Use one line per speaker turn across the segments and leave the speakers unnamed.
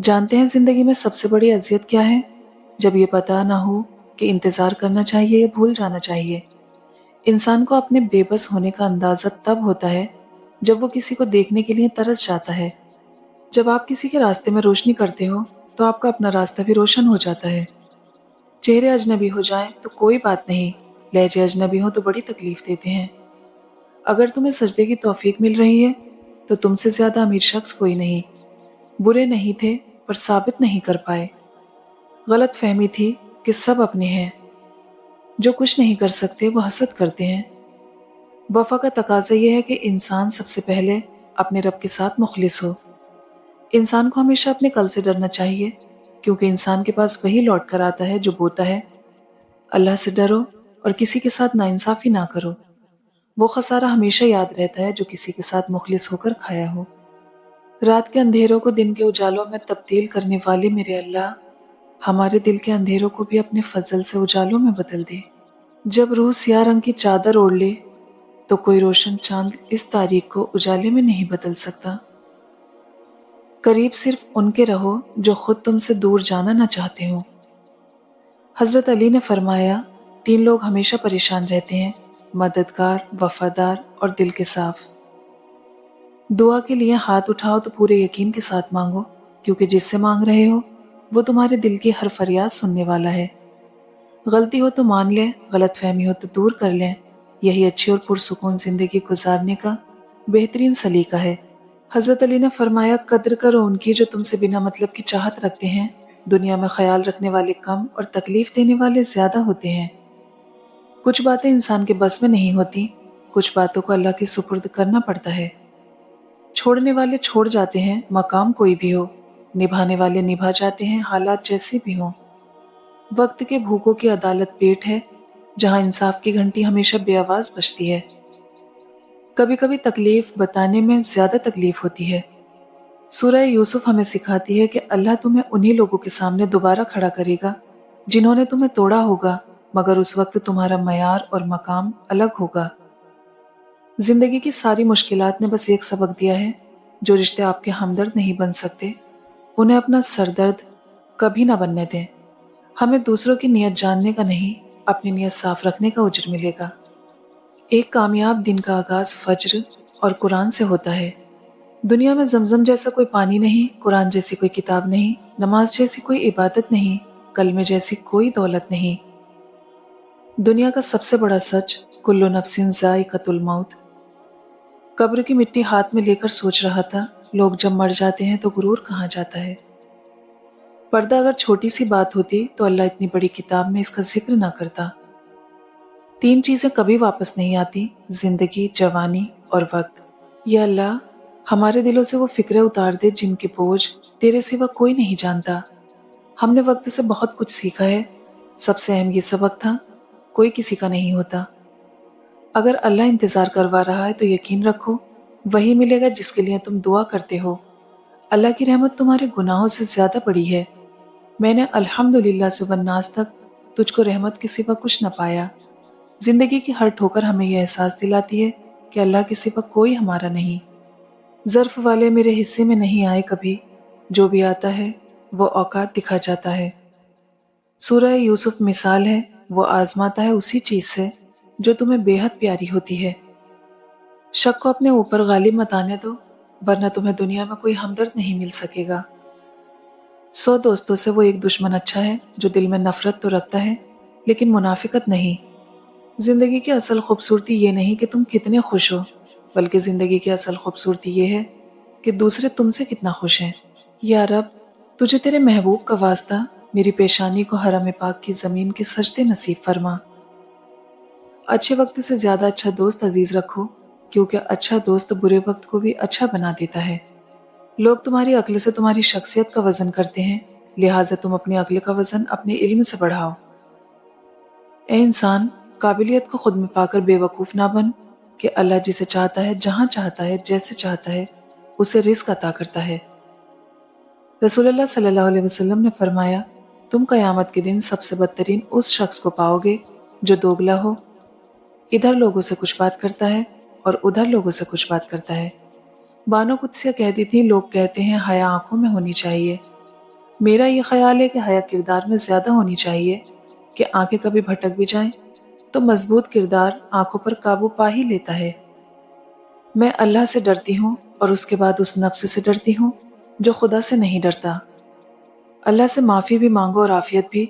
جانتے ہیں زندگی میں سب سے بڑی اذیت کیا ہے؟ جب یہ پتہ نہ ہو کہ انتظار کرنا چاہیے یا بھول جانا چاہیے۔ انسان کو اپنے بے بس ہونے کا اندازہ تب ہوتا ہے جب وہ کسی کو دیکھنے کے لیے ترس جاتا ہے۔ جب آپ کسی کے راستے میں روشنی کرتے ہو تو آپ کا اپنا راستہ بھی روشن ہو جاتا ہے۔ چہرے اجنبی ہو جائیں تو کوئی بات نہیں، لہجے اجنبی ہوں تو بڑی تکلیف دیتے ہیں۔ اگر تمہیں سجدے کی توفیق مل رہی ہے تو تم سے زیادہ امیر شخص کوئی نہیں۔ برے نہیں تھے پر ثابت نہیں کر پائے۔ غلط فہمی تھی کہ سب اپنے ہیں، جو کچھ نہیں کر سکتے وہ حسد کرتے ہیں۔ وفا کا تقاضا یہ ہے کہ انسان سب سے پہلے اپنے رب کے ساتھ مخلص ہو۔ انسان کو ہمیشہ اپنے کل سے ڈرنا چاہیے، کیونکہ انسان کے پاس وہی لوٹ کر آتا ہے جو بوتا ہے۔ اللہ سے ڈرو اور کسی کے ساتھ ناانصافی نہ کرو۔ وہ خسارہ ہمیشہ یاد رہتا ہے جو کسی کے ساتھ مخلص ہو کر کھایا ہو۔ رات کے اندھیروں کو دن کے اجالوں میں تبدیل کرنے والے میرے اللہ، ہمارے دل کے اندھیروں کو بھی اپنے فضل سے اجالوں میں بدل دے۔ جب روح سیاہ رنگ کی چادر اوڑھ لے تو کوئی روشن چاند اس تاریک کو اجالے میں نہیں بدل سکتا۔ قریب صرف ان کے رہو جو خود تم سے دور جانا نہ چاہتے ہو۔ حضرت علی نے فرمایا، 3 لوگ ہمیشہ پریشان رہتے ہیں: مددگار، وفادار اور دل کے صاف۔ دعا کے لیے ہاتھ اٹھاؤ تو پورے یقین کے ساتھ مانگو، کیونکہ جس سے مانگ رہے ہو وہ تمہارے دل کی ہر فریاد سننے والا ہے۔ غلطی ہو تو مان لیں، غلط فہمی ہو تو دور کر لیں۔ یہی اچھی اور پرسکون زندگی گزارنے کا بہترین سلیقہ ہے۔ حضرت علی نے فرمایا، قدر کرو ان کی جو تم سے بنا مطلب کی چاہت رکھتے ہیں۔ دنیا میں خیال رکھنے والے کم اور تکلیف دینے والے زیادہ ہوتے ہیں۔ کچھ باتیں انسان کے بس میں نہیں ہوتی، کچھ باتوں کو اللہ کے سپرد کرنا پڑتا ہے۔ چھوڑنے والے چھوڑ جاتے ہیں، مقام کوئی بھی ہو۔ نبھانے والے نبھا جاتے ہیں، حالات جیسے بھی ہوں۔ وقت کے بھوکوں کی عدالت پیٹ ہے، جہاں انصاف کی گھنٹی ہمیشہ بے آواز بجتی ہے۔ کبھی کبھی تکلیف بتانے میں زیادہ تکلیف ہوتی ہے۔ سورہ یوسف ہمیں سکھاتی ہے کہ اللہ تمہیں انہی لوگوں کے سامنے دوبارہ کھڑا کرے گا جنہوں نے تمہیں توڑا ہوگا، مگر اس وقت تمہارا معیار اور مقام الگ ہوگا۔ زندگی کی ساری مشکلات نے بس ایک سبق دیا ہے: جو رشتے آپ کے ہمدرد نہیں بن سکتے انہیں اپنا سردرد کبھی نہ بننے دیں۔ ہمیں دوسروں کی نیت جاننے کا نہیں، اپنی نیت صاف رکھنے کا اجر ملے گا۔ ایک کامیاب دن کا آغاز فجر اور قرآن سے ہوتا ہے۔ دنیا میں زمزم جیسا کوئی پانی نہیں، قرآن جیسی کوئی کتاب نہیں، نماز جیسی کوئی عبادت نہیں، کلمے جیسی کوئی دولت نہیں۔ دنیا کا سب سے بڑا سچ، کل نفس ذائقۃ الموت۔ قبر کی مٹی ہاتھ میں لے کر سوچ رہا تھا، لوگ جب مر جاتے ہیں تو غرور کہاں جاتا ہے۔ پردہ اگر چھوٹی سی بات ہوتی تو اللہ اتنی بڑی کتاب میں اس کا ذکر نہ کرتا۔ 3 چیزیں کبھی واپس نہیں آتی: زندگی، جوانی اور وقت۔ یا اللہ، ہمارے دلوں سے وہ فکریں اتار دے جن کے بوجھ تیرے سوا کوئی نہیں جانتا۔ ہم نے وقت سے بہت کچھ سیکھا ہے، سب سے اہم یہ سبق تھا: کوئی کسی کا نہیں ہوتا۔ اگر اللہ انتظار کروا رہا ہے تو یقین رکھو وہی ملے گا جس کے لیے تم دعا کرتے ہو۔ اللہ کی رحمت تمہارے گناہوں سے زیادہ بڑی ہے۔ میں نے الحمدللہ سے والناس تک تجھ کو رحمت کے سوا کچھ نہ پایا۔ زندگی کی ہر ٹھوکر ہمیں یہ احساس دلاتی ہے کہ اللہ کے سوا کوئی ہمارا نہیں۔ ظرف والے میرے حصے میں نہیں آئے کبھی، جو بھی آتا ہے وہ اوقات دکھا جاتا ہے۔ سورہ یوسف مثال ہے، وہ آزماتا ہے اسی چیز سے جو تمہیں بے حد پیاری ہوتی ہے۔ شک کو اپنے اوپر غالب مت آنے دو، ورنہ تمہیں دنیا میں کوئی ہمدرد نہیں مل سکے گا۔ 100 دوستوں سے وہ ایک دشمن اچھا ہے جو دل میں نفرت تو رکھتا ہے لیکن منافقت نہیں۔ زندگی کی اصل خوبصورتی یہ نہیں کہ تم کتنے خوش ہو، بلکہ زندگی کی اصل خوبصورتی یہ ہے کہ دوسرے تم سے کتنا خوش ہیں۔ یا رب، تجھے تیرے محبوب کا واسطہ میری پیشانی کو حرم پاک کی زمین کے سجدے نصیب فرما۔ اچھے وقت سے زیادہ اچھا دوست عزیز رکھو، کیونکہ اچھا دوست برے وقت کو بھی اچھا بنا دیتا ہے۔ لوگ تمہاری عقل سے تمہاری شخصیت کا وزن کرتے ہیں، لہٰذا تم اپنی عقل کا وزن اپنے علم سے بڑھاؤ۔ اے انسان، قابلیت کو خود میں پا کر بے وقوف نہ بن کہ اللہ جسے چاہتا ہے، جہاں چاہتا ہے، جیسے چاہتا ہے، اسے رزق عطا کرتا ہے۔ رسول اللہ صلی اللہ علیہ وسلم نے فرمایا، تم قیامت کے دن سب سے بدترین اس شخص کو پاؤ گے جو دوگلا ہو، ادھر لوگوں سے کچھ بات کرتا ہے اور ادھر لوگوں سے کچھ بات کرتا ہے۔ بانو قدسیہ کہتی تھی، لوگ کہتے ہیں حیا آنکھوں میں ہونی چاہیے، میرا یہ خیال ہے کہ حیا کردار میں زیادہ ہونی چاہیے کہ آنکھیں کبھی بھٹک بھی جائیں تو مضبوط کردار آنکھوں پر قابو پا ہی لیتا ہے۔ میں اللہ سے ڈرتی ہوں اور اس کے بعد اس نفس سے ڈرتی ہوں جو خدا سے نہیں ڈرتا۔ اللہ سے معافی بھی مانگو اور عافیت بھی،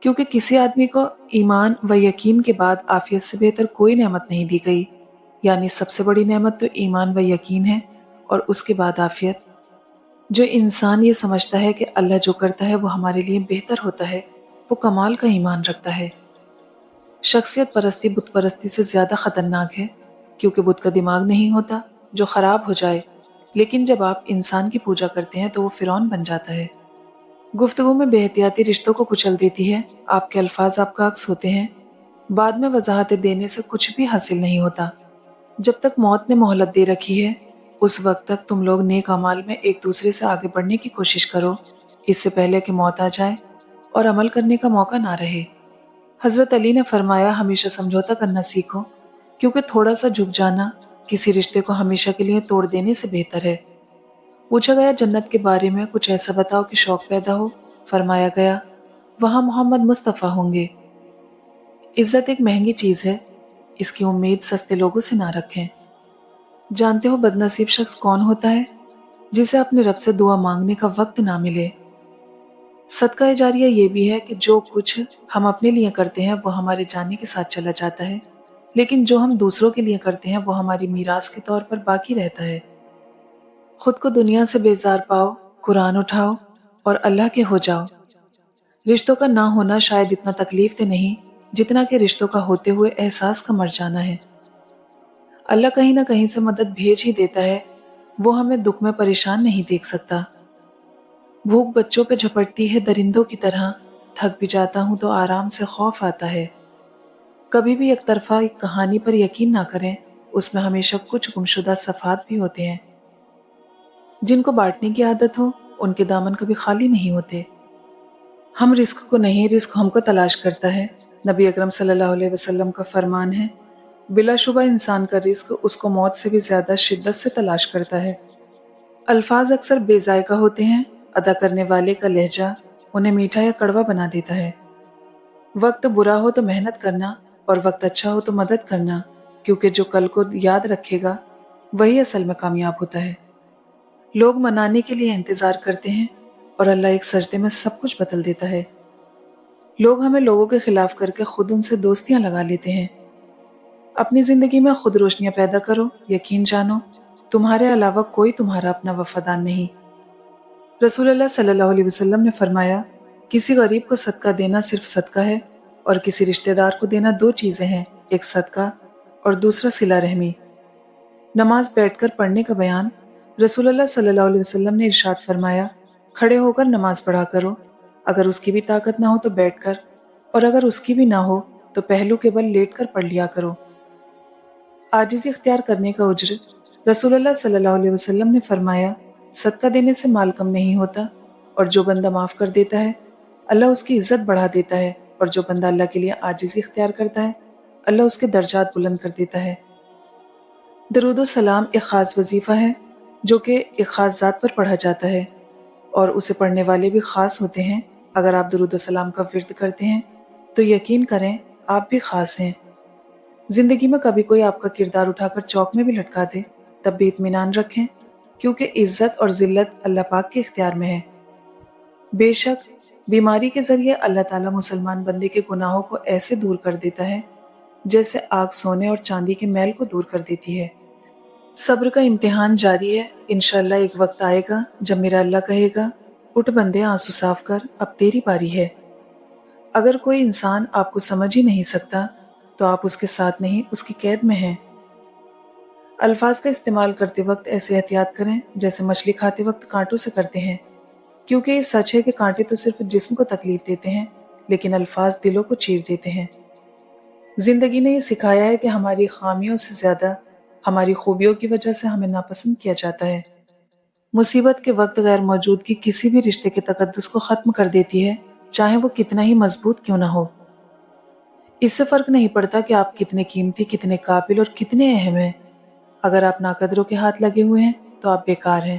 کیونکہ کسی آدمی کو ایمان و یقین کے بعد عافیت سے بہتر کوئی نعمت نہیں دی گئی، یعنی سب سے بڑی نعمت تو ایمان و یقین ہے اور اس کے بعد عافیت۔ جو انسان یہ سمجھتا ہے کہ اللہ جو کرتا ہے وہ ہمارے لیے بہتر ہوتا ہے، وہ کمال کا ایمان رکھتا ہے۔ شخصیت پرستی بت پرستی سے زیادہ خطرناک ہے، کیونکہ بت کا دماغ نہیں ہوتا جو خراب ہو جائے، لیکن جب آپ انسان کی پوجا کرتے ہیں تو وہ فرعون بن جاتا ہے۔ گفتگو میں بے احتیاطی رشتوں کو کچل دیتی ہے، آپ کے الفاظ آپ کا عکس ہوتے ہیں، بعد میں وضاحتیں دینے سے کچھ بھی حاصل نہیں ہوتا۔ جب تک موت نے مہلت دے رکھی ہے اس وقت تک تم لوگ نیک اعمال میں ایک دوسرے سے آگے بڑھنے کی کوشش کرو، اس سے پہلے کہ موت آ جائے اور عمل کرنے کا موقع نہ رہے۔ حضرت علی نے فرمایا ہمیشہ سمجھوتا کرنا سیکھو، کیونکہ تھوڑا سا جھک جانا کسی رشتے کو ہمیشہ کے لیے توڑ دینے سے بہتر ہے۔ پوچھا گیا جنت کے بارے میں کچھ ایسا بتاؤ کہ شوق پیدا ہو، فرمایا گیا وہاں محمد مصطفیٰ ہوں گے۔ عزت ایک مہنگی چیز ہے، اس کی امید سستے لوگوں سے نہ رکھیں۔ جانتے ہو بد نصیب شخص کون ہوتا ہے؟ جسے اپنے رب سے دعا مانگنے کا وقت نہ ملے۔ صدقہ جاریہ یہ بھی ہے کہ جو کچھ ہم اپنے لیے کرتے ہیں وہ ہمارے جانے کے ساتھ چلا جاتا ہے، لیکن جو ہم دوسروں کے لیے کرتے ہیں وہ ہماری میراث کے طور پر باقی رہتا ہے۔ خود کو دنیا سے بیزار پاؤ، قرآن اٹھاؤ اور اللہ کے ہو جاؤ۔ رشتوں کا نہ ہونا شاید اتنا تکلیف دہ نہیں جتنا کہ رشتوں کا ہوتے ہوئے احساس کا مر جانا ہے۔ اللہ کہیں نہ کہیں سے مدد بھیج ہی دیتا ہے، وہ ہمیں دکھ میں پریشان نہیں دیکھ سکتا۔ بھوک بچوں پہ جھپٹتی ہے درندوں کی طرح، تھک بھی جاتا ہوں تو آرام سے خوف آتا ہے۔ کبھی بھی ایک طرفہ ایک کہانی پر یقین نہ کریں، اس میں ہمیشہ کچھ گمشدہ صفحات بھی ہوتے ہیں۔ جن کو بانٹنے کی عادت ہو ان کے دامن کبھی خالی نہیں ہوتے۔ ہم رزق کو نہیں، رزق ہم کو تلاش کرتا ہے۔ نبی اکرم صلی اللہ علیہ وسلم کا فرمان ہے بلا شبہ انسان کا رزق اس کو موت سے بھی زیادہ شدت سے تلاش کرتا ہے۔ الفاظ اکثر بے ذائقہ ہوتے ہیں، ادا کرنے والے کا لہجہ انہیں میٹھا یا کڑوا بنا دیتا ہے۔ وقت برا ہو تو محنت کرنا اور وقت اچھا ہو تو مدد کرنا، کیونکہ جو کل کو یاد رکھے گا وہی اصل میں کامیاب ہوتا ہے۔ لوگ منانے کے لیے انتظار کرتے ہیں اور اللہ ایک سجدے میں سب کچھ بدل دیتا ہے۔ لوگ ہمیں لوگوں کے خلاف کر کے خود ان سے دوستیاں لگا لیتے ہیں۔ اپنی زندگی میں خود روشنیاں پیدا کرو، یقین جانو تمہارے علاوہ کوئی تمہارا اپنا وفادار نہیں۔ رسول اللہ صلی اللہ علیہ وسلم نے فرمایا کسی غریب کو صدقہ دینا صرف صدقہ ہے، اور کسی رشتہ دار کو دینا دو چیزیں ہیں، ایک صدقہ اور دوسرا صلہ رحمی۔ نماز بیٹھ کر پڑھنے کا بیان۔ رسول اللہ صلی اللہ علیہ وسلم نے ارشاد فرمایا کھڑے ہو کر نماز پڑھا کرو، اگر اس کی بھی طاقت نہ ہو تو بیٹھ کر، اور اگر اس کی بھی نہ ہو تو پہلو کے بل لیٹ کر پڑھ لیا کرو۔ عاجزی اختیار کرنے کا اجر۔ رسول اللہ صلی اللہ علیہ وسلم نے فرمایا صدقہ دینے سے مال کم نہیں ہوتا، اور جو بندہ معاف کر دیتا ہے اللہ اس کی عزت بڑھا دیتا ہے، اور جو بندہ اللہ کے لیے عاجزی اختیار کرتا ہے اللہ اس کے درجات بلند کر دیتا ہے۔ درود و سلام ایک خاص وظیفہ ہے جو کہ ایک خاص ذات پر پڑھا جاتا ہے، اور اسے پڑھنے والے بھی خاص ہوتے ہیں۔ اگر آپ درود و سلام کا ورد کرتے ہیں تو یقین کریں آپ بھی خاص ہیں۔ زندگی میں کبھی کوئی آپ کا کردار اٹھا کر چوک میں بھی لٹکا دے تب بھی اطمینان رکھیں، کیونکہ عزت اور ذلت اللہ پاک کے اختیار میں ہے۔ بے شک بیماری کے ذریعے اللہ تعالیٰ مسلمان بندے کے گناہوں کو ایسے دور کر دیتا ہے جیسے آگ سونے اور چاندی کے میل کو دور کر دیتی ہے۔ صبر کا امتحان جاری ہے، انشاءاللہ ایک وقت آئے گا جب میرا اللہ کہے گا اٹھ بندے آنسو صاف کر، اب تیری باری ہے۔ اگر کوئی انسان آپ کو سمجھ ہی نہیں سکتا تو آپ اس کے ساتھ نہیں اس کی قید میں ہیں۔ الفاظ کا استعمال کرتے وقت ایسے احتیاط کریں جیسے مچھلی کھاتے وقت کانٹوں سے کرتے ہیں، کیونکہ یہ سچ ہے کہ کانٹے تو صرف جسم کو تکلیف دیتے ہیں لیکن الفاظ دلوں کو چیر دیتے ہیں۔ زندگی نے یہ سکھایا ہے کہ ہماری خامیوں سے زیادہ ہماری خوبیوں کی وجہ سے ہمیں ناپسند کیا جاتا ہے۔ مصیبت کے وقت غیر موجودگی کسی بھی رشتے کے تقدس کو ختم کر دیتی ہے، چاہے وہ کتنا ہی مضبوط کیوں نہ ہو۔ اس سے فرق نہیں پڑتا کہ آپ کتنے قیمتی، کتنے قابل اور کتنے اہم ہیں۔ اگر آپ ناقدروں کے ہاتھ لگے ہوئے ہیں تو آپ بیکار ہیں۔